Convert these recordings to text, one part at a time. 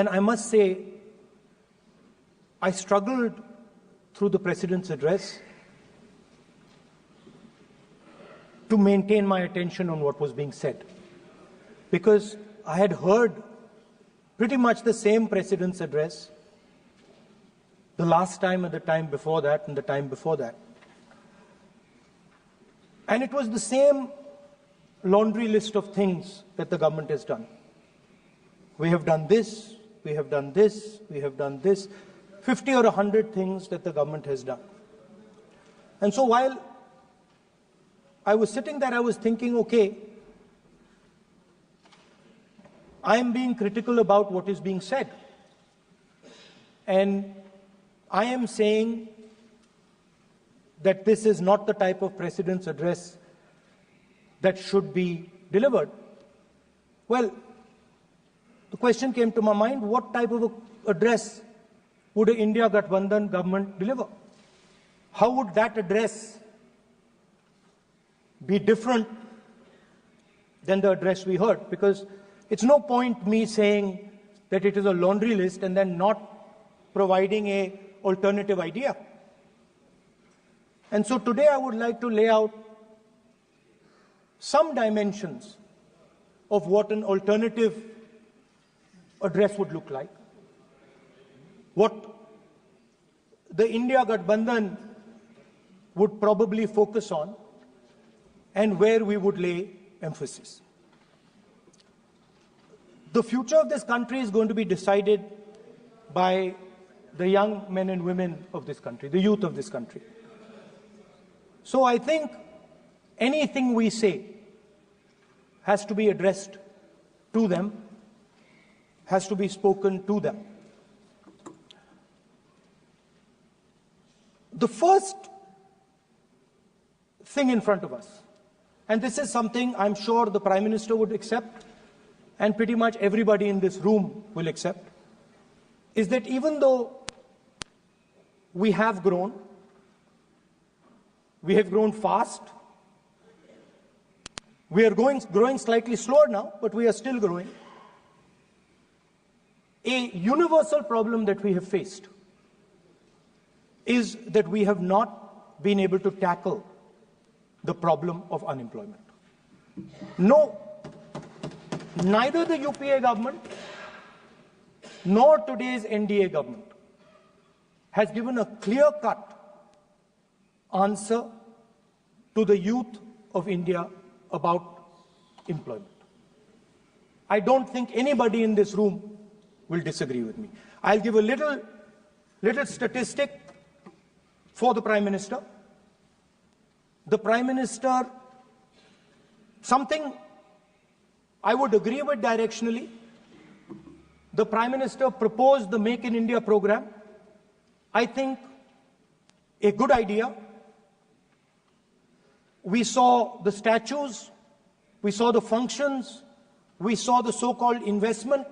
And I must say, I struggled through the President's address to maintain my attention on what was being said, because I had heard pretty much the same President's address the last time and the time before that and the time before that. And it was the same laundry list of things that the government has done. We have done this, we have done this, we have done this, 50 or 100 things that the government has done. And so while I was sitting there, I was thinking, okay, I am being critical about what is being said. And I am saying that this is not the type of President's address that should be delivered. Well, the question came to my mind, what type of address would an India Gathbandhan government deliver? How would that address be different than the address we heard? Because it's no point me saying that it is a laundry list and then not providing an alternative idea. And so today I would like to lay out some dimensions of what an alternative address would look like, what the India Gathbandhan would probably focus on, and where we would lay emphasis. The future of this country is going to be decided by the young men and women of this country, the youth of this country. So I think anything we say has to be addressed to them, has to be spoken to them. The first thing in front of us, and this is something I'm sure the Prime Minister would accept, and pretty much everybody in this room will accept, is that even though we have grown fast, we are growing slightly slower now, but we are still growing. A universal problem that we have faced is that we have not been able to tackle the problem of unemployment. No, neither the UPA government nor today's NDA government has given a clear-cut answer to the youth of India about employment. I don't think anybody in this room will disagree with me. I'll give a little statistic for the Prime Minister. The Prime Minister, something I would agree with directionally. The Prime Minister proposed the Make in India program. I think a good idea. We saw the statues, we saw the functions, we saw the so-called investment,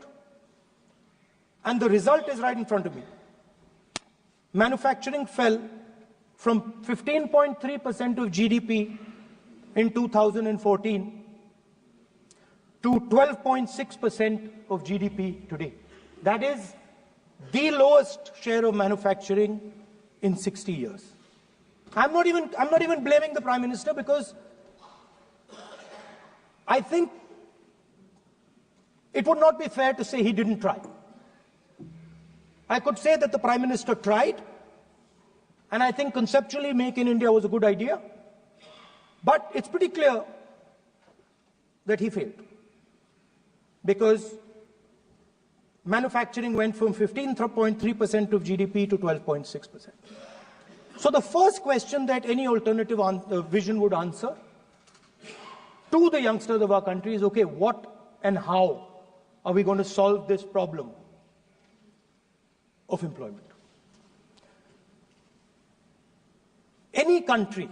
and the result is right in front of me. Manufacturing fell from 15.3% of GDP in 2014 to 12.6% of GDP today. That is the lowest share of manufacturing in 60 years. I'm not even blaming the Prime Minister, because I think it would not be fair to say he didn't try. I could say that the Prime Minister tried, and I think conceptually Make in India was a good idea, but it's pretty clear that he failed, because manufacturing went from 15.3% of GDP to 12.6%. So the first question that any alternative vision would answer to the youngsters of our country is, okay, what and how are we going to solve this problem of employment? Any country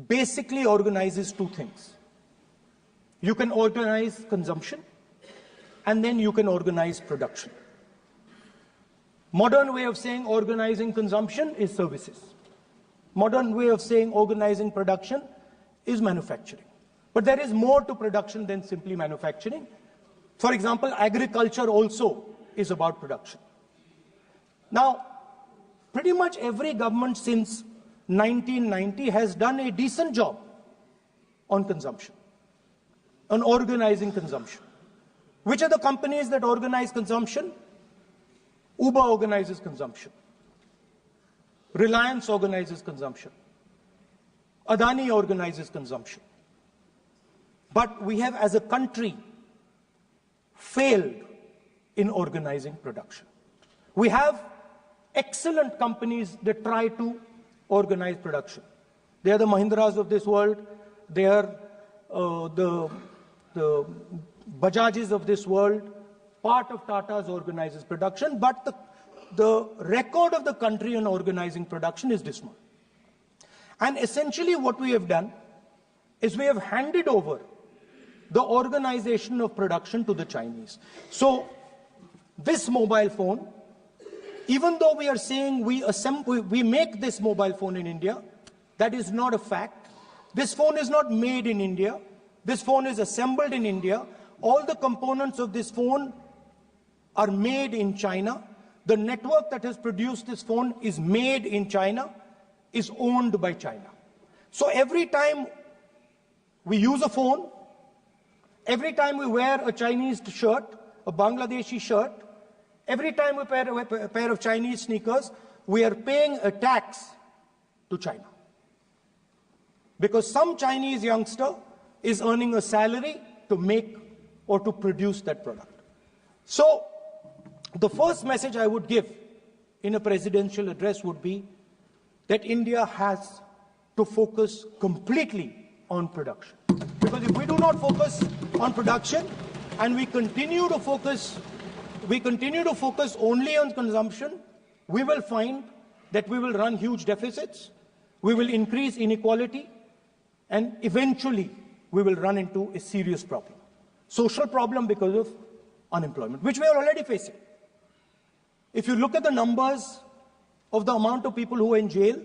basically organizes two things. You can organize consumption, and then you can organize production. Modern way of saying organizing consumption is services. Modern way of saying organizing production is manufacturing. But there is more to production than simply manufacturing. For example, agriculture also is about production. Now, pretty much every government since 1990 has done a decent job on consumption, on organizing consumption. Which are the companies that organize consumption? Uber organizes consumption. Reliance organizes consumption. Adani organizes consumption. But we have, as a country, failed in organizing production. We have excellent companies that try to organize production. They are the Mahindras of this world. They are the Bajajs of this world. Part of Tata's organizes production, but the record of the country in organizing production is dismal. And essentially what we have done is we have handed over the organization of production to the Chinese. So this mobile phone, even though we are saying we make this mobile phone in India, that is not a fact. This phone is not made in India. This phone is assembled in India. All the components of this phone are made in China. The network that has produced this phone is made in China, is owned by China. So every time we use a phone, every time we wear a Chinese shirt, a Bangladeshi shirt, every time we wear a pair of Chinese sneakers, we are paying a tax to China. Because some Chinese youngster is earning a salary to make or to produce that product. So the first message I would give in a presidential address would be that India has to focus completely on production. Because if we do not focus on production and we continue to focus only on consumption, we will find that we will run huge deficits, we will increase inequality, and eventually we will run into a serious problem. Social problem because of unemployment, which we are already facing. If you look at the numbers of the amount of people who are in jail,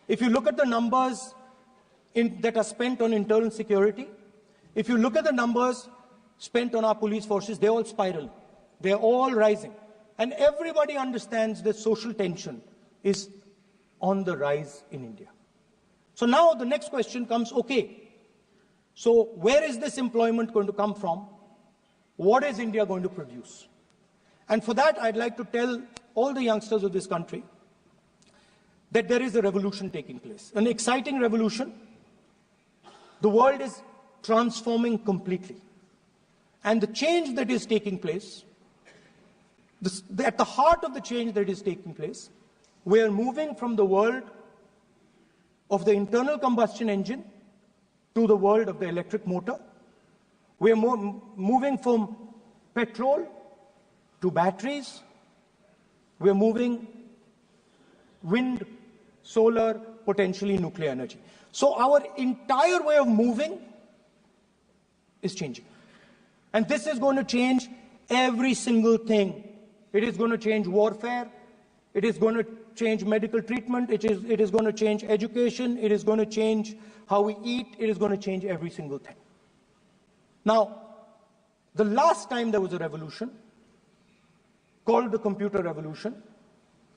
if you look at the numbers that are spent on internal security, if you look at the numbers spent on our police forces, they're all spiraling. They're all rising. And everybody understands that social tension is on the rise in India. So now the next question comes, okay, so where is this employment going to come from? What is India going to produce? And for that, I'd like to tell all the youngsters of this country that there is a revolution taking place, an exciting revolution. The world is transforming completely. And the change that is taking place, at the heart of the change that is taking place, we are moving from the world of the internal combustion engine to the world of the electric motor. We are moving from petrol to batteries. We are moving wind, solar, potentially nuclear energy. So our entire way of moving is changing. And this is going to change every single thing. It is going to change warfare. It is going to change medical treatment. It is going to change education. It is going to change how we eat. It is going to change every single thing. Now, the last time there was a revolution called the computer revolution,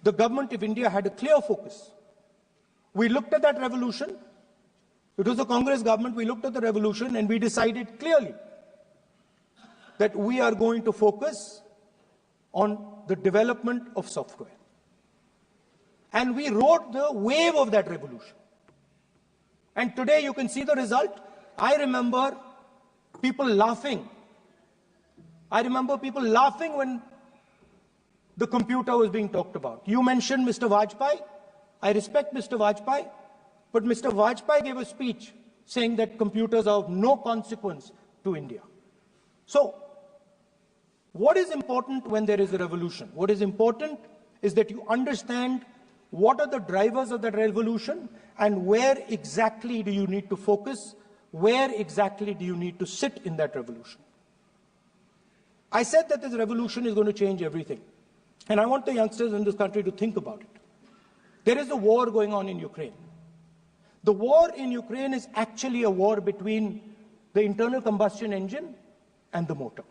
the government of India had a clear focus. We looked at that revolution. It was the Congress government. We looked at the revolution and we decided clearly that we are going to focus on the development of software. And we rode the wave of that revolution. And today you can see the result. I remember people laughing. I remember people laughing when the computer was being talked about. You mentioned Mr. Vajpayee. I respect Mr. Vajpayee, but Mr. Vajpayee gave a speech saying that computers are of no consequence to India. So, what is important when there is a revolution? What is important is that you understand what are the drivers of that revolution and where exactly do you need to focus, where exactly do you need to sit in that revolution. I said that this revolution is going to change everything. And I want the youngsters in this country to think about it. There is a war going on in Ukraine. The war in Ukraine is actually a war between the internal combustion engine and the motor.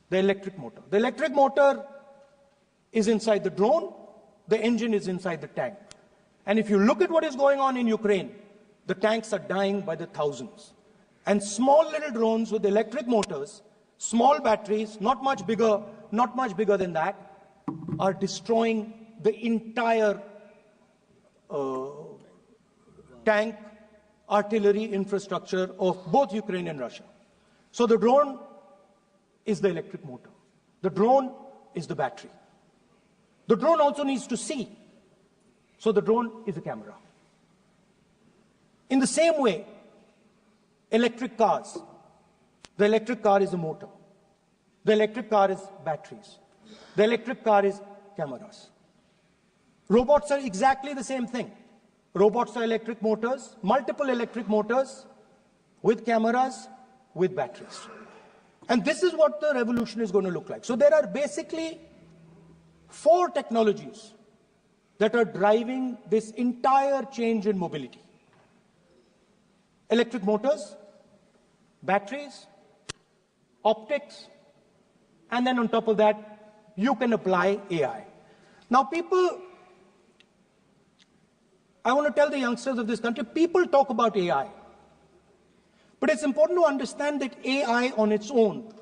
The electric motor. The electric motor is inside the drone, the engine is inside the tank. And if you look at what is going on in Ukraine, the tanks are dying by the thousands. And small little drones with electric motors, small batteries, not much bigger than that, are destroying the entire tank artillery infrastructure of both Ukraine and Russia. So the drone is the electric motor. The drone is the battery. The drone also needs to see. So the drone is a camera. In the same way, electric cars. The electric car is a motor. The electric car is batteries. The electric car is cameras. Robots are exactly the same thing. Robots are electric motors, multiple electric motors with cameras, with batteries. And this is what the revolution is going to look like. So there are basically 4 technologies that are driving this entire change in mobility. Electric motors, batteries, optics, and then on top of that, you can apply AI. Now I want to tell the youngsters of this country, people talk about AI. But it's important to understand that AI on its own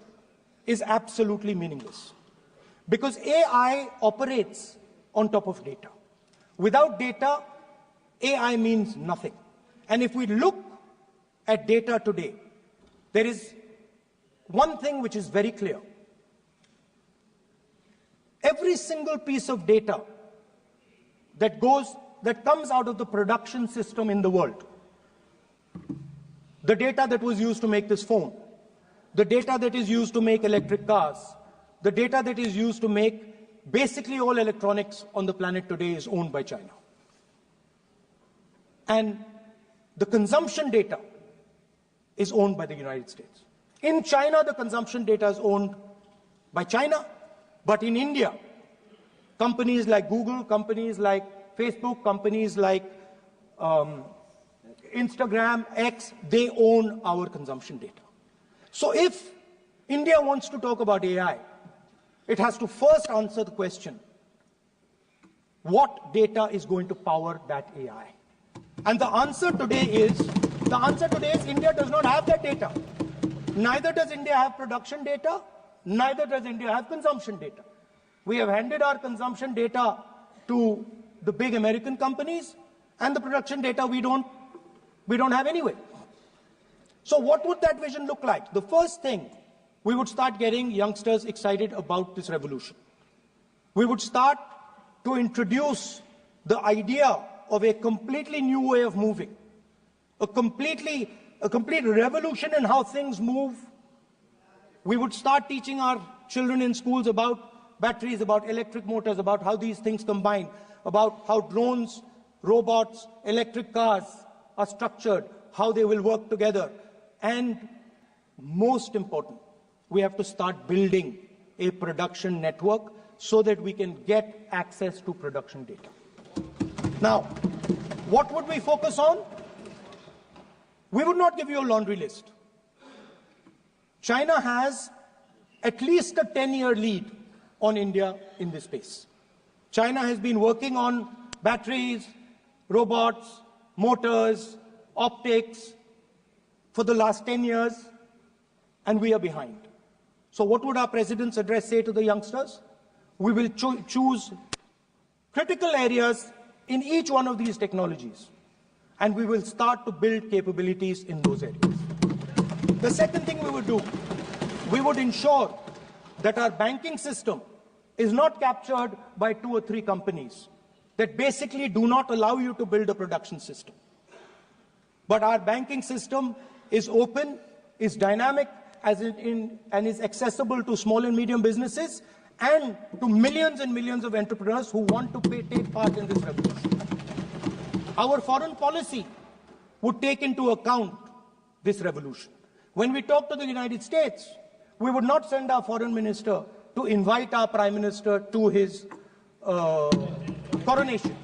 is absolutely meaningless. Because AI operates on top of data. Without data, AI means nothing. And if we look at data today, there is one thing which is very clear. Every single piece of data that comes out of the production system in the world, the data that was used to make this phone, the data that is used to make electric cars, the data that is used to make basically all electronics on the planet today is owned by China. And the consumption data is owned by the United States. In China, the consumption data is owned by China, but in India, companies like Google, companies like Facebook, companies like Instagram, X, they own our consumption data. So if India wants to talk about AI, it has to first answer the question, what data is going to power that AI? And the answer today is India does not have that data. Neither does India have production data, neither does India have consumption data. We have handed our consumption data to the big American companies, and the production data we don't have anyway. So what would that vision look like? The first thing, we would start getting youngsters excited about this revolution. We would start to introduce the idea of a completely new way of moving, a complete revolution in how things move. We would start teaching our children in schools about batteries, about electric motors, about how these things combine, about how drones, robots, electric cars are structured, how they will work together. And most important, we have to start building a production network so that we can get access to production data. Now, what would we focus on? We would not give you a laundry list. China has at least a 10-year lead on India in this space. China has been working on batteries, robots, motors, optics for the last 10 years, and we are behind. So what would our president's address say to the youngsters? We will choose critical areas in each one of these technologies, and we will start to build capabilities in those areas. The second thing we would do, we would ensure that our banking system is not captured by 2 or 3 companies that basically do not allow you to build a production system. But our banking system is open, is dynamic, and is accessible to small and medium businesses and to millions and millions of entrepreneurs who want to take part in this revolution. Our foreign policy would take into account this revolution. When we talk to the United States, we would not send our foreign minister to invite our prime minister to his coronation.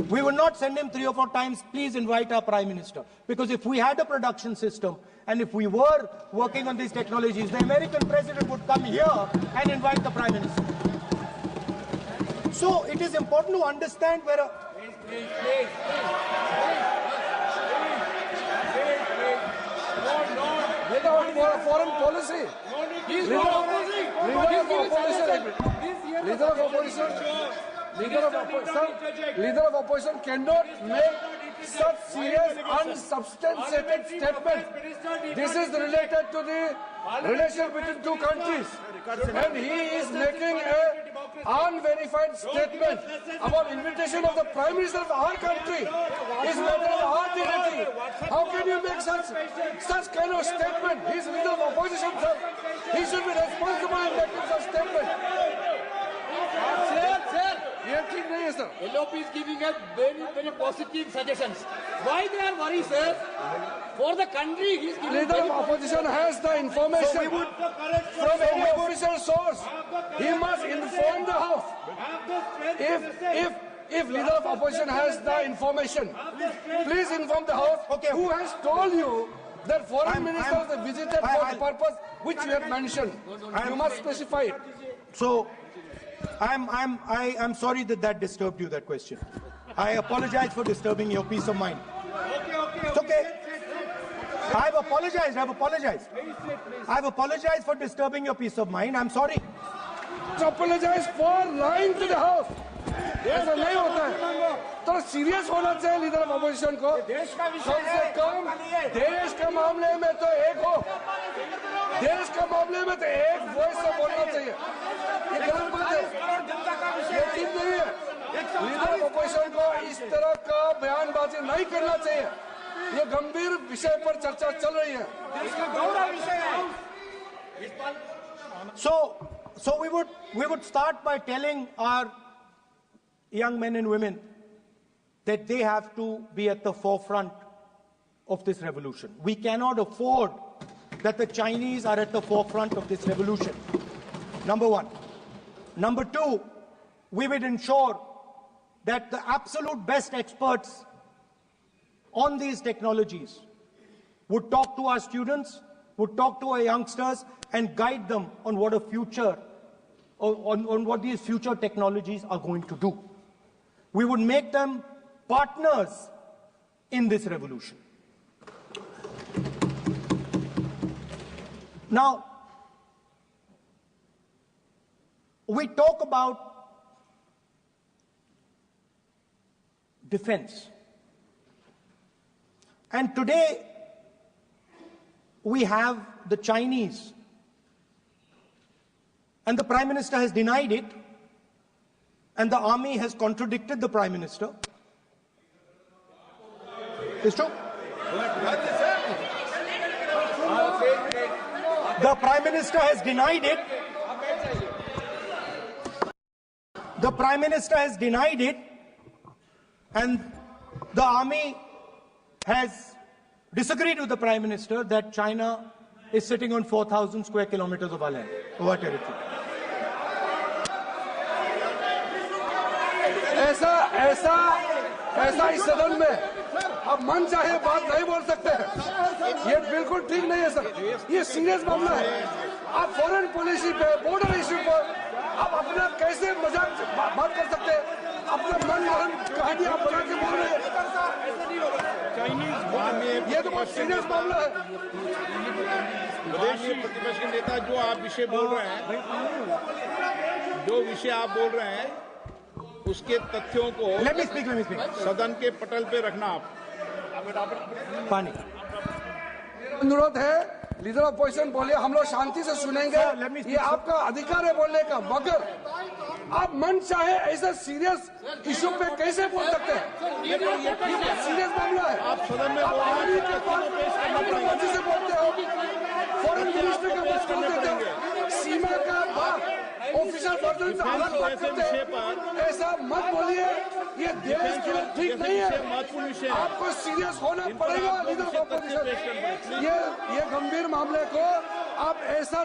We will not send him 3 or 4 times, please invite our Prime Minister. Because if we had a production system and if we were working on these technologies, the American president would come here and invite the Prime Minister. So it is important to understand where a... Please. No. Foreign policy. Leader of opposition cannot make such serious, unsubstantiated statements. This is related to the relation between two countries, and he is making an unverified statement about invitation of the Prime Minister of our country. Is matter of our dignity. How can you make such kind of statement? He is leader of opposition, sir. He should be responsible in making such statement. Sir, LOP is giving us very positive suggestions. Why they are worried, sir? For the country, he is giving. Leader of opposition has the information from any official source. He must inform the House. If leader of opposition has the information, please inform the House. Okay. Who has told you that foreign ministers visited for the purpose which you have mentioned? You must specify it. So, I'm sorry that disturbed you, that question. I apologize for disturbing your peace of mind. It's okay. I've apologized. I've apologized for disturbing your peace of mind. I'm sorry. Apologize for lying to the House. ऐसा नहीं होता है. तो serious होना चाहिए leader of opposition को. कम से कम देश के मामले में तो एक हो. देश के मामले में तो एक वॉइस से बोलना चाहिए. ये गलत बात है. ये ठीक नहीं है. लीडर ऑफ अपोजिशन को इस तरह का बयानबाजी नहीं करना चाहिए. ये गंभीर विषय पर चर्चा चल रही है. So we would start by telling our young men and women that they have to be at the forefront of this revolution. We cannot afford that the Chinese are at the forefront of this revolution. Number one. Number two, we will ensure that the absolute best experts on these technologies would talk to our students, would talk to our youngsters and guide them on what a future, on what these future technologies are going to do. We would make them partners in this revolution. Now, we talk about defense. And today, we have the Chinese. And the Prime Minister has denied it. And the army has contradicted the Prime Minister. It's true. The Prime Minister has denied it. The Prime Minister has denied it. And the army has disagreed with the Prime Minister that China is sitting on 4,000 square kilometers of our land, of our territory. ऐसा इस सदन में अब मन चाहे बात नहीं बोल सकते हैं. ये बिल्कुल ठीक नहीं है सर. ये सीरियस मामला है. आप फॉरेन पॉलिसी पे, बॉर्डर इश्यू पर आप अपना कैसे मजाक बात कर सकते हैं? अपना मन कहानी आप बना के बोल रहे हैं. ये तो बहुत सीरियस मामला है. विदेशी प्रतिपक्ष के नेता जो आप विषय बोल रहे हैं, उसके तथ्यों को सदन के पटल पे रखना. आप पानी अनुरोध है, लीडर ऑफ अपोजिशन बोलिए, हम लोग शांति से सुनेंगे. ये आपका अधिकार है बोलने का, मगर आप मन चाहे ऐसा सीरियस इशू पे कैसे बोल सकते हैं? ये सीरियस मामला है. आप सदन में से बोलते हो, फॉरेन मिनिस्टर का बात कर देते हो, सीमा का बात ऑफिशियल वर्जन से अलग बात करते हैं. ऐसा मत बोलिए. ये देश के लिए ठीक नहीं है. आपको सीरियस होना पड़ेगा लीडर ऑफ अपोजिशन. ये गंभीर मामले को आप ऐसा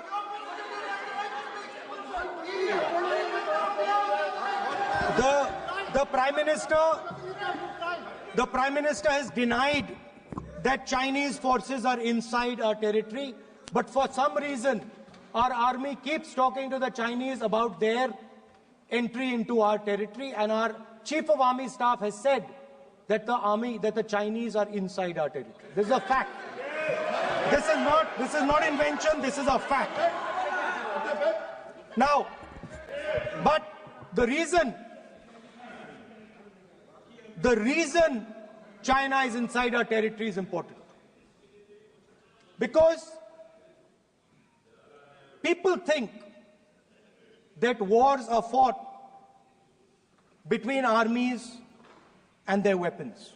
The Prime Minister has denied that Chinese forces are inside our territory, but for some reason, our army keeps talking to the Chinese about their entry into our territory, and our Chief of Army Staff has said that the Chinese are inside our territory. This is a fact. This is not invention, this is a fact. Now, but the reason China is inside our territory is important. Because people think that wars are fought between armies and their weapons.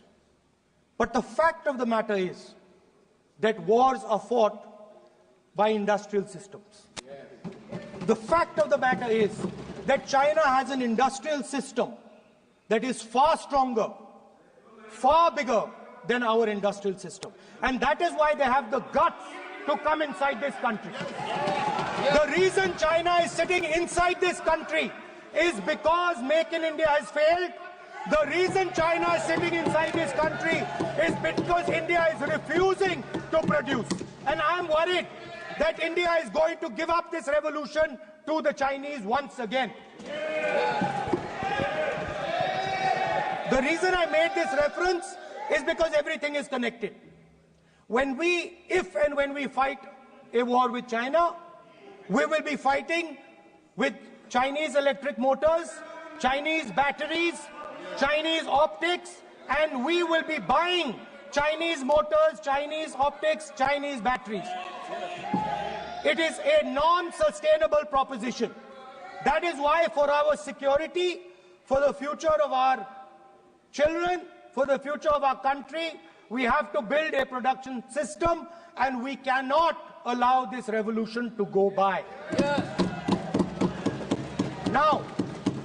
But the fact of the matter is that wars are fought by industrial systems. The fact of the matter is that China has an industrial system that is far stronger, far bigger than our industrial system. And that is why they have the guts to come inside this country. The reason China is sitting inside this country is because Make in India has failed. The reason China is sitting inside this country is because India is refusing to produce. And I am worried that India is going to give up this revolution to the Chinese once again. The reason I made this reference is because everything is connected. If and when we fight a war with China, we will be fighting with Chinese electric motors, Chinese batteries, Chinese optics, and we will be buying Chinese motors, Chinese optics, Chinese batteries. It is a non-sustainable proposition. That is why for our security, for the future of our children, for the future of our country, we have to build a production system, and we cannot allow this revolution to go by. Now,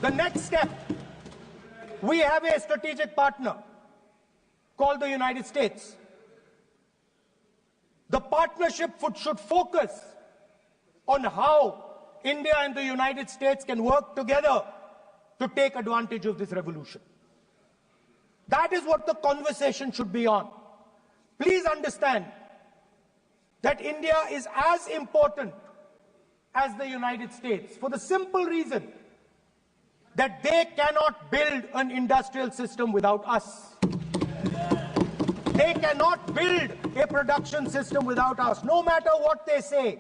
the next step, we have a strategic partner called the United States. The partnership should focus on how India and the United States can work together to take advantage of this revolution. That is what the conversation should be on. Please understand that India is as important as the United States for the simple reason that they cannot build an industrial system without us. They cannot build a production system without us. No matter what they say,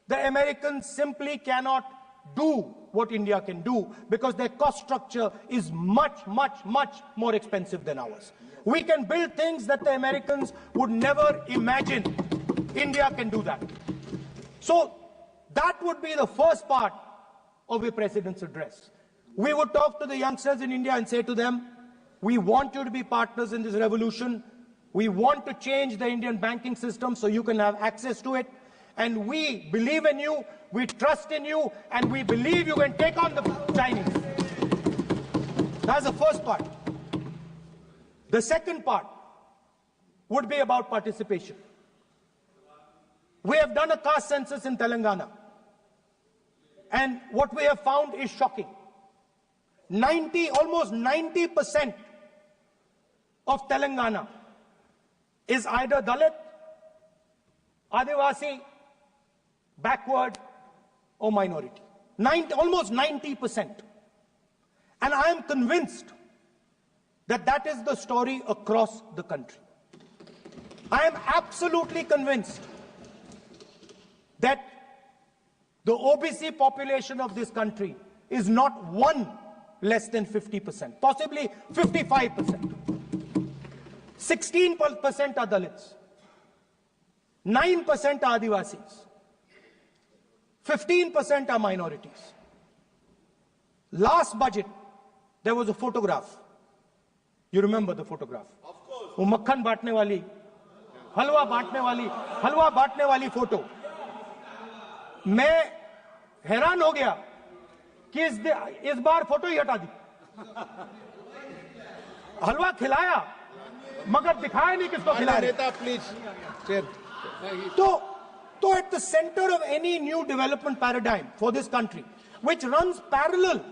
the Americans simply cannot do what India can do because their cost structure is much, much, much more expensive than ours. We can build things that the Americans would never imagine. India can do that. So that would be the first part of a president's address. We would talk to the youngsters in India and say to them, we want you to be partners in this revolution. We want to change the Indian banking system so you can have access to it. And we believe in you, we trust in you, and we believe you can take on the Chinese. That's the first part. The second part would be about participation. We have done a caste census in Telangana. And what we have found is shocking. Almost 90% of Telangana is either Dalit, Adivasi, backward, or minority. Almost 90%. And I am convinced that that is the story across the country. I am absolutely convinced that the OBC population of this country is not one less than 50%, possibly 55%. 16% are Dalits, 9% are Adivasis, 15% are minorities. Last budget, there was a photograph. You remember the photograph? Of course. वो मक्खन बांटने वाली, हलवा बांटने वाली photo. मैं हैरान हो गया कि इस बार फोटो ही हटा दी. हलवा खिलाया मगर दिखाया नहीं किसको खिला रहे. So at the center of any new development paradigm for this country, which runs parallel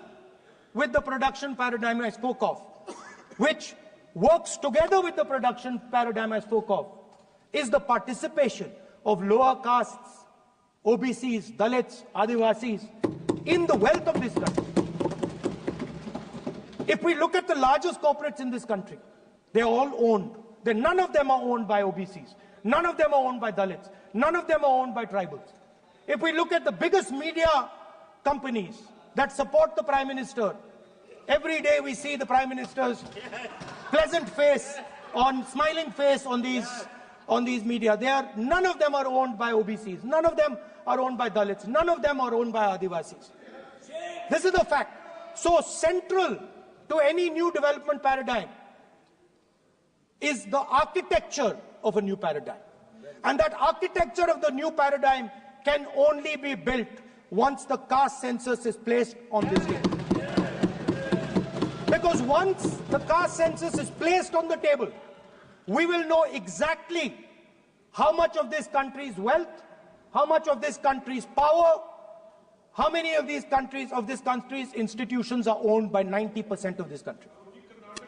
with the production paradigm I spoke of, which works together with the production paradigm I spoke of, is the participation of lower castes, OBCs, Dalits, Adivasis in the wealth of this country. If we look at the largest corporates in this country, they're all owned. None of them are owned by OBCs. None of them are owned by Dalits. None of them are owned by tribals. If we look at the biggest media companies that support the Prime Minister, every day we see the Prime Minister's pleasant face, smiling face on these media. None of them are owned by OBCs. None of them are owned by Dalits. None of them are owned by Adivasis. This is the fact. So central to any new development paradigm is the architecture of a new paradigm. And that architecture of the new paradigm can only be built once the caste census is placed on this table. Because once the caste census is placed on the table, we will know exactly how much of this country's wealth, how much of this country's power, how many of this country's institutions are owned by 90% of this country.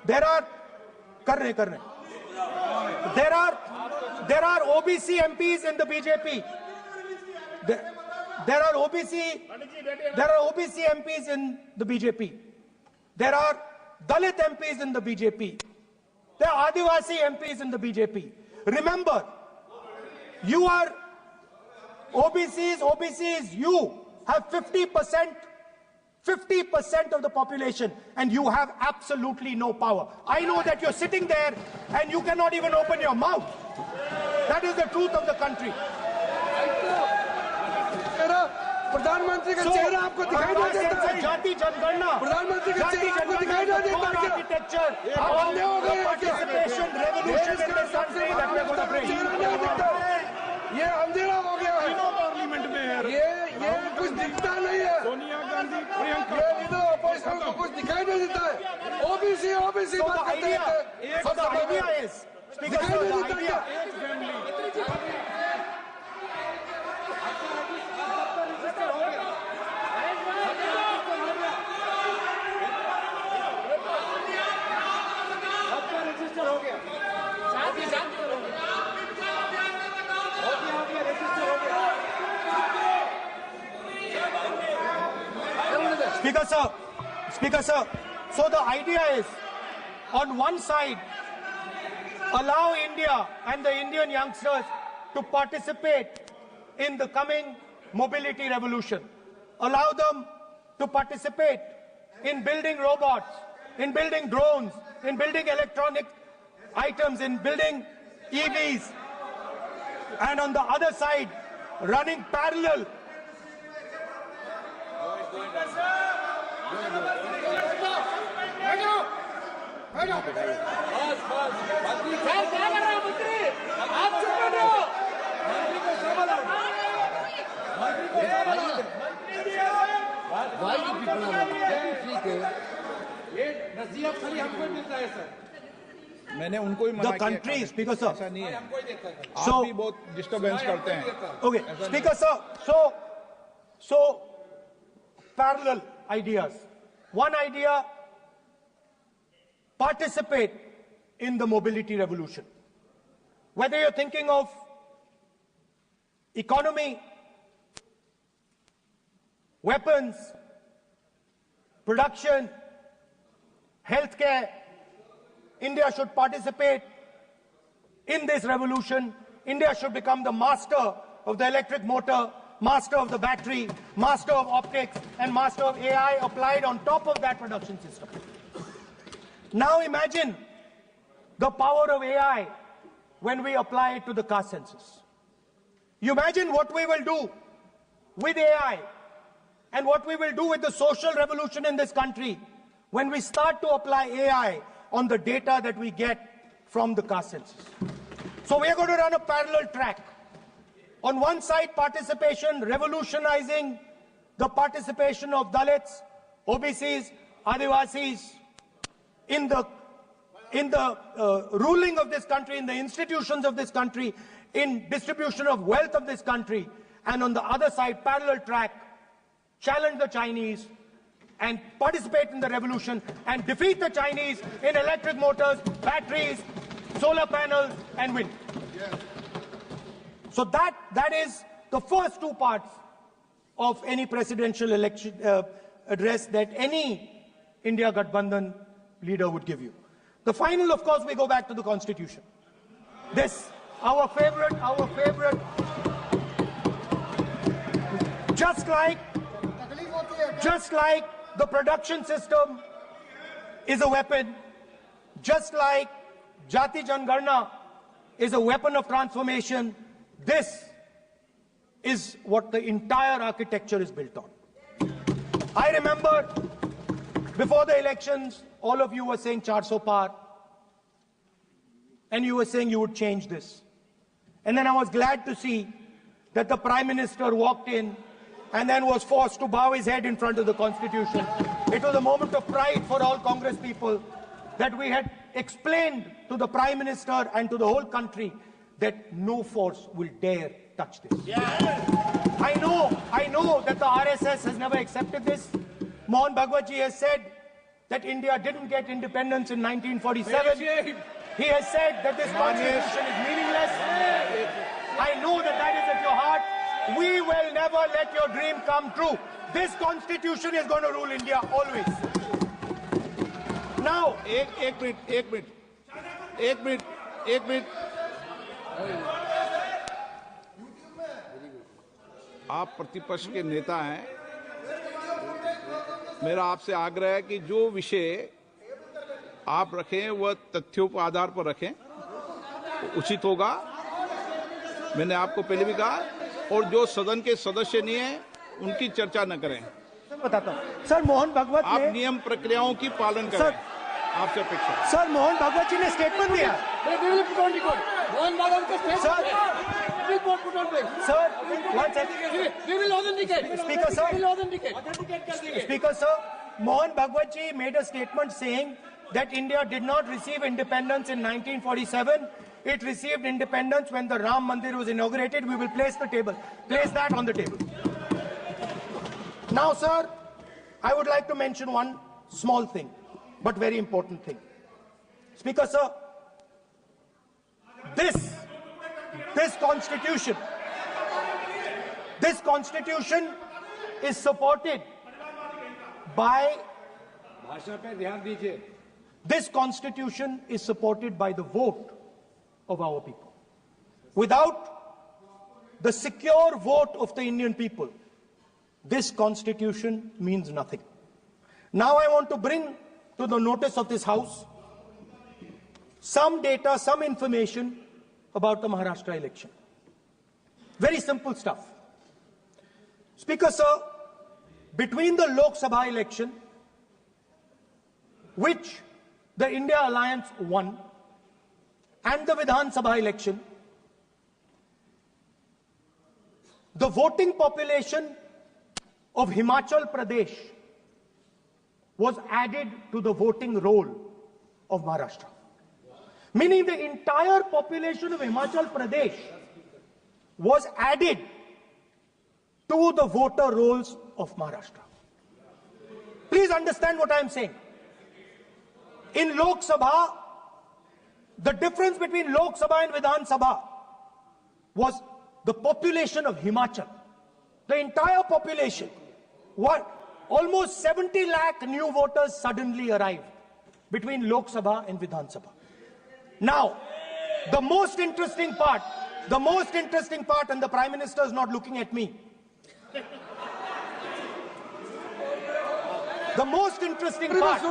There are OBC MPs in the BJP. There are OBC MPs in the BJP. There are Dalit MPs in the BJP. There are Adivasi MPs in the BJP. Remember, you are OBCs, you have 50% of the population, and you have absolutely no power. I know that you're sitting there and you cannot even open your mouth. That is the truth of the country. प्रधानमंत्री का चेहरा आपको दिखाई नहीं देता है। जाति जनगणना, प्रधानमंत्री का चेहरा आपको दिखाई नहीं देता है। आर्किटेक्चर, अंधे हो गए, participation, revolution in this country that we are going to bring. ये अंधेरा हो गया है। पार्लियामेंट में है। ये कुछ दिखता नहीं है। सोनिया गांधी, प्रियंका, ये इधर अपोजिशन को कुछ दिखाई नहीं देता है। ओबीसी बात करते हैं। So the idea is, Speaker sir, the idea. Speaker sir, so the idea is, on one side, allow India and the Indian youngsters to participate in the coming mobility revolution. Allow them to participate in building robots, in building drones, in building electronic items, in building EVs. And on the other side, running parallel. मैंने उनको ही मना The country, Speaker sir. ऐसा नहीं है। So, आप भी बहुत disturbance करते हैं। Okay, Speaker sir, so parallel ideas. One idea, participate in the mobility revolution. Whether you're thinking of economy, weapons, production, healthcare, India should participate in this revolution. India should become the master of the electric motor, master of the battery, master of optics, and master of AI applied on top of that production system. Now imagine the power of AI when we apply it to the caste census. You imagine what we will do with AI and what we will do with the social revolution in this country when we start to apply AI on the data that we get from the caste census. So we are going to run a parallel track. On one side, participation, revolutionizing the participation of Dalits, OBCs, Adivasis in the ruling of this country, in the institutions of this country, in distribution of wealth of this country. And on the other side, parallel track, challenge the Chinese and participate in the revolution and defeat the Chinese in electric motors, batteries, solar panels, and wind. So that is the first two parts of any presidential election address that any India Gathbandhan leader would give you. The final, of course, we go back to the Constitution. This, our favorite, just like the production system is a weapon, just like Jati Jangarna is a weapon of transformation, this is what the entire architecture is built on. I remember before the elections, all of you were saying 400 par, and you were saying you would change this. And then I was glad to see that the Prime Minister walked in and then was forced to bow his head in front of the Constitution. It was a moment of pride for all Congress people that we had explained to the Prime Minister and to the whole country that no force will dare touch this. I know that the RSS has never accepted this. Mohan Bhagwatji has said that India didn't get independence in 1947. He has said that this constitution is meaningless. I know that that is at your heart. We will never let your dream come true. This constitution is going to rule India always. Now, एक minute आप प्रतिपक्ष के नेता हैं, मेरा आपसे आग्रह है कि जो विषय आप रखें वह तथ्यों पर आधार पर रखें, उचित होगा। मैंने आपको पहले भी कहा, और जो सदन के सदस्य नहीं हैं उनकी चर्चा न करें। बताता हूं सर, मोहन भागवत आप नियम प्रक्रियाओं की पालन करें, आपसे अपेक्षा। सर, मोहन भागवत जी ने स्टेटमेंट दिया। मोहन भागवत का statement Sir, one second. We will authenticate. Speaker, sir. We will authenticate. Speaker, sir, Mohan Bhagwat ji made a statement saying that India did not receive independence in 1947. It received independence when the Ram Mandir was inaugurated. We will place that on the table. Now, sir, I would like to mention one small thing, but very important thing. Speaker, sir, this constitution is supported by this constitution is supported by the vote of our people. Without the secure vote of the Indian people, this constitution means nothing. Now I want to bring to the notice of this House some data, some information about the Maharashtra election. Very simple stuff. Speaker, sir, between the Lok Sabha election, which the India Alliance won, and the Vidhan Sabha election, the voting population of Himachal Pradesh was added to the voting roll of Maharashtra. Meaning the entire population of Himachal Pradesh was added to the voter rolls of Maharashtra. Please understand what I am saying. In Lok Sabha, the difference between Lok Sabha and Vidhan Sabha was the population of Himachal. The entire population. Almost 70 lakh new voters suddenly arrived between Lok Sabha and Vidhan Sabha. Now, the most interesting part, and the Prime Minister is not looking at me. The most interesting part,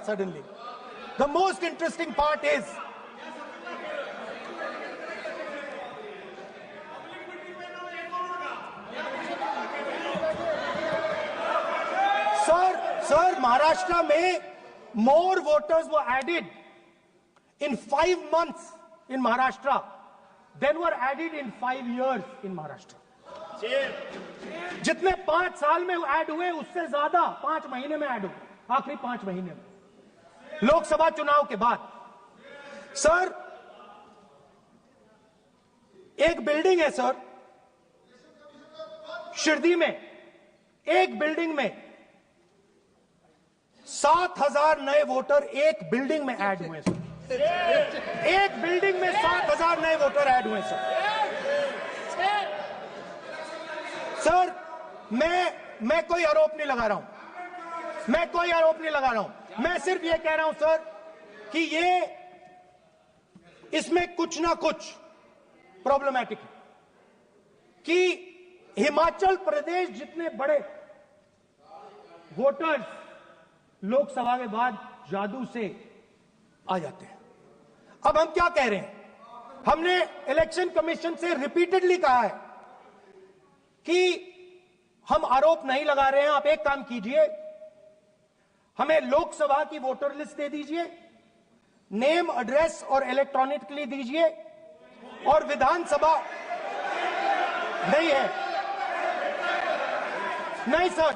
suddenly. The most interesting part is, Sir, Maharashtra mein more voters were added in 5 months in Maharashtra than were added in 5 years in Maharashtra. जितने 5 साल में add हुए उससे ज्यादा 5 महीने में add हुए, आखिरी 5 महीने में लोकसभा चुनाव के बाद। सर, एक बिल्डिंग है सर, शिरडी में एक बिल्डिंग में 7,000 नए वोटर एक बिल्डिंग में ऐड हुए सर। एक बिल्डिंग में 7,000 नए वोटर ऐड हुए सर। सर मैं कोई आरोप नहीं लगा रहा हूं, मैं कोई आरोप नहीं लगा रहा हूं, मैं सिर्फ ये कह रहा हूं सर कि ये इसमें कुछ ना कुछ प्रॉब्लमैटिक है कि हिमाचल प्रदेश जितने बड़े वोटर्स लोकसभा के बाद जादू से आ जाते हैं। अब हम क्या कह रहे हैं, हमने इलेक्शन कमीशन से रिपीटेडली कहा है कि हम आरोप नहीं लगा रहे हैं, आप एक काम कीजिए, हमें लोकसभा की वोटर लिस्ट दे दीजिए, नेम एड्रेस और इलेक्ट्रॉनिकली दीजिए, और विधानसभा नहीं है। नहीं सर,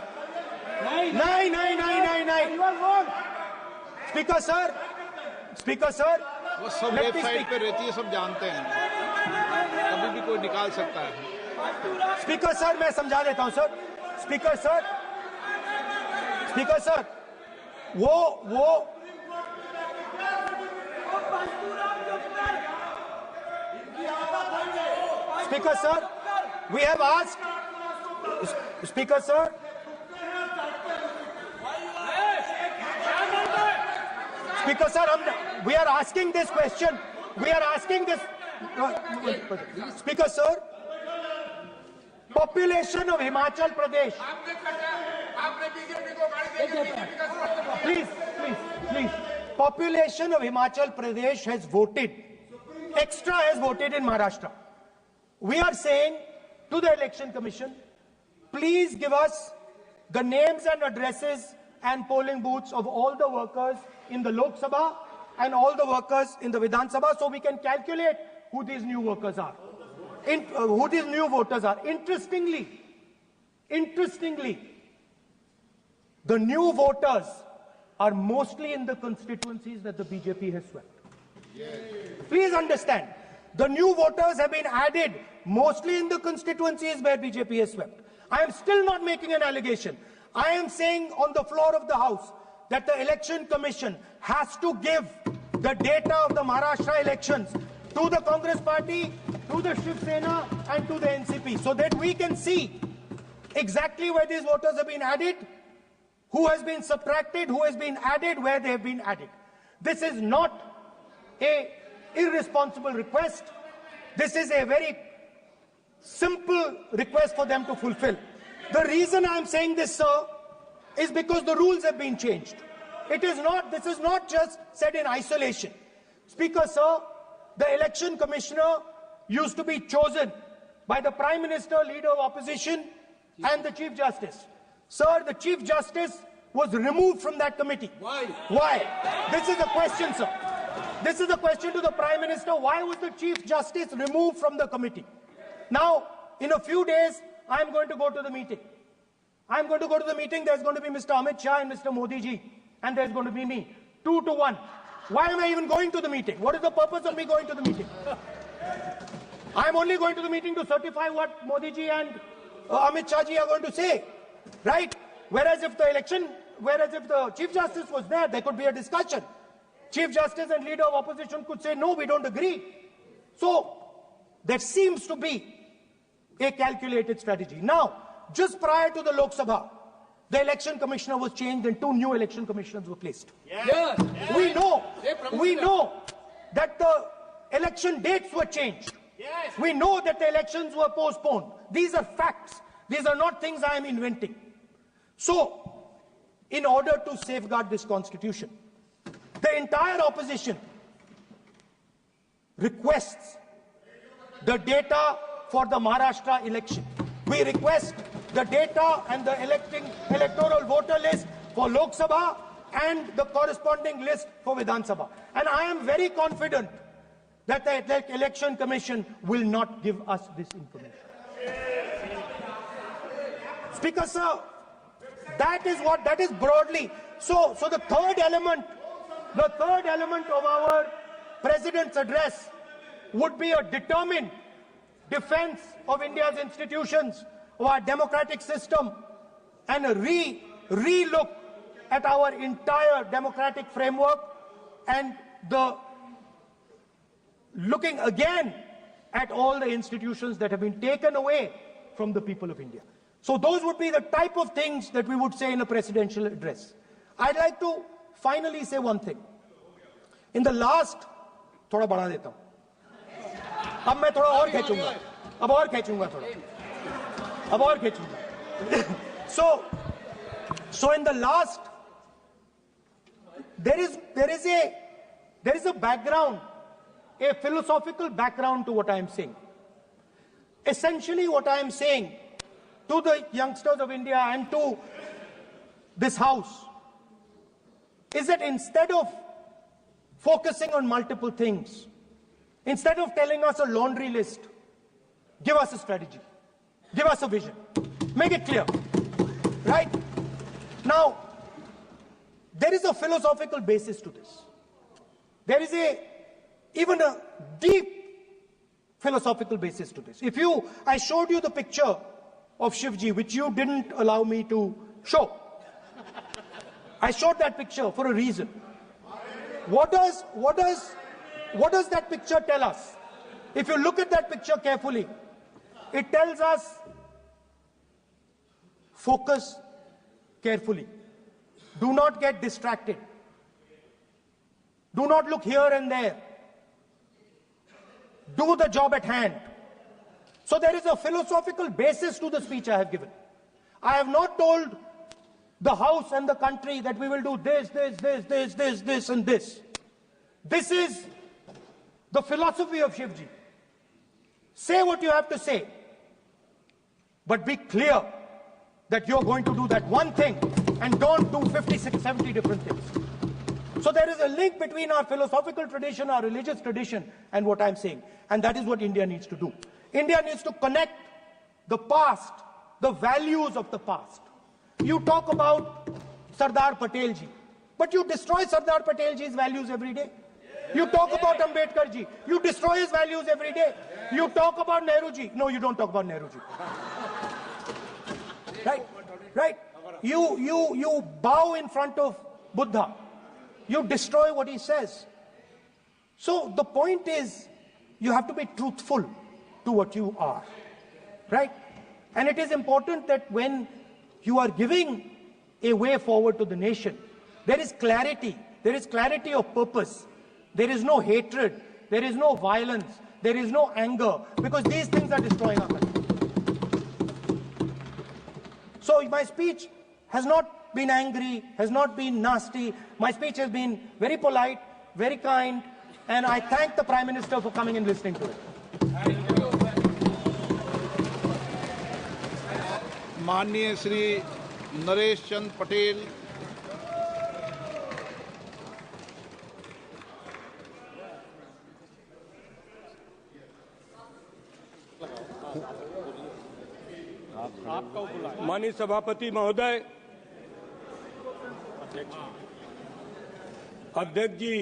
नहीं नहीं नहीं नहीं नहीं नहीं स्पीकर सर वो सब वेबसाइट पे रहती है, सब जानते हैं, कभी भी कोई निकाल सकता है। स्पीकर सर मैं समझा देता हूं सर। स्पीकर सर वो speaker sir we have asked speaker sir Speaker sir, we are asking this question. We are asking this. Speaker sir, population of Himachal Pradesh. Please. Population of Himachal Pradesh has voted. Extra has voted in Maharashtra. We are saying to the Election Commission, please give us the names and addresses and polling booths of all the workers in the Lok Sabha and all the workers in the Vidhan Sabha, so we can calculate who these new workers are, who these new voters are. Interestingly, the new voters are mostly in the constituencies that the BJP has swept. Please understand, the new voters have been added mostly in the constituencies where BJP has swept. I am still not making an allegation. I am saying on the floor of the House that the Election Commission has to give the data of the Maharashtra elections to the Congress Party, to the Shiv Sena and to the NCP, so that we can see exactly where these voters have been added, who has been subtracted, who has been added, where they have been added. This is not an irresponsible request. This is a very simple request for them to fulfill. The reason I am saying this, sir, is because the rules have been changed. This is not just said in isolation. Speaker, sir, the election commissioner used to be chosen by the Prime Minister, Leader of Opposition, and the Chief Justice. Sir, the Chief Justice was removed from that committee. Why? Why? This is the question, sir. This is the question to the Prime Minister. Why was the Chief Justice removed from the committee? Now, in a few days, I am going to go to the meeting. I am going to go to the meeting. There's going to be Mr. Amit Shah and Mr. Modi ji. And there's going to be me. 2 to 1. Why am I even going to the meeting? What is the purpose of me going to the meeting? I'm only going to the meeting to certify what Modi ji and Amit Shah ji are going to say. Right? Whereas if the Chief Justice was there, there could be a discussion. Chief Justice and Leader of Opposition could say, no, we don't agree. So, there seems to be a calculated strategy. Now, just prior to the Lok Sabha, the election commissioner was changed and 2 new election commissioners were placed. Yes. We know that the election dates were changed. Yes. We know that the elections were postponed. These are facts. These are not things I am inventing. So, in order to safeguard this constitution, the entire opposition requests the data for the Maharashtra election. We request the data and the electoral voter list for Lok Sabha and the corresponding list for Vidhan Sabha. And I am very confident that the Election Commission will not give us this information. Speaker, sir, that is broadly. So the third element of our President's address would be a determined defense of India's institutions, of our democratic system and a re-look at our entire democratic framework and the looking again at all the institutions that have been taken away from the people of India. So those would be the type of things that we would say in a presidential address. I'd like to finally say one thing. In the last, थोड़ा बढ़ा देता हूं, अब मैं थोड़ा और खींचूंगा, अब और खींचूंगा थोड़ा, अब और खींचूंगा. So in the last, there is a background, a philosophical background to what I am saying. Essentially, what I am saying to the youngsters of India and to this house is that instead of focusing on multiple things, instead of telling us a laundry list, give us a strategy, give us a vision, make it clear, right? Now, there is a philosophical basis to this. There is even a deep philosophical basis to this. I showed you the picture of Shivji, which you didn't allow me to show. I showed that picture for a reason. What does that picture tell us? If you look at that picture carefully, it tells us focus carefully. Do not get distracted. Do not look here and there. Do the job at hand. So there is a philosophical basis to the speech I have given. I have not told the House and the country that we will do this, and this. This is the philosophy of Shivji. Say what you have to say, but be clear that you're going to do that one thing and don't do 56, 70 different things. So there is a link between our philosophical tradition, our religious tradition, and what I'm saying. And that is what India needs to do. India needs to connect the past, the values of the past. You talk about Sardar Patel ji, but you destroy Sardar Patel ji's values every day. You talk about Ambedkar ji, you destroy his values every day. You talk about Nehru ji. No, you don't talk about Nehru ji. Right? You bow in front of Buddha. You destroy what he says. So the point is, you have to be truthful to what you are, right? And it is important that when you are giving a way forward to the nation, there is clarity of purpose. There is no hatred, there is no violence, there is no anger, because these things are destroying our country. So my speech has not been angry, has not been nasty. My speech has been very polite, very kind, and I thank the Prime Minister for coming and listening to it. माननीय श्री नरेश चंद पटेल, माननीय सभापति महोदय, अध्यक्ष जी,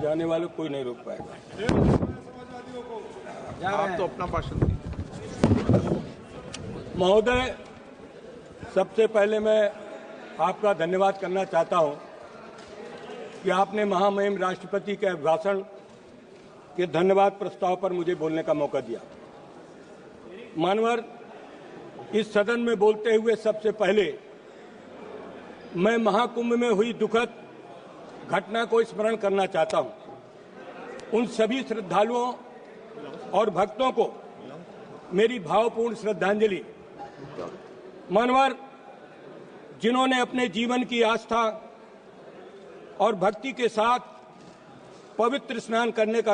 जाने वाले कोई नहीं रोक पाएगा। आप तो अपना भाषण दीजिए। महोदय, सबसे पहले मैं आपका धन्यवाद करना चाहता हूं कि आपने महामहिम राष्ट्रपति के भाषण के धन्यवाद प्रस्ताव पर मुझे बोलने का मौका दिया। मानवर, इस सदन में बोलते हुए सबसे पहले मैं महाकुंभ में हुई दुखद घटना को स्मरण करना चाहता हूं। उन सभी श्रद्धालुओं और भक्तों को मेरी भावपूर्ण श्रद्धांजलि। मानवर, जिन्होंने अपने जीवन की आस्था और भक्ति के साथ पवित्र स्नान करने का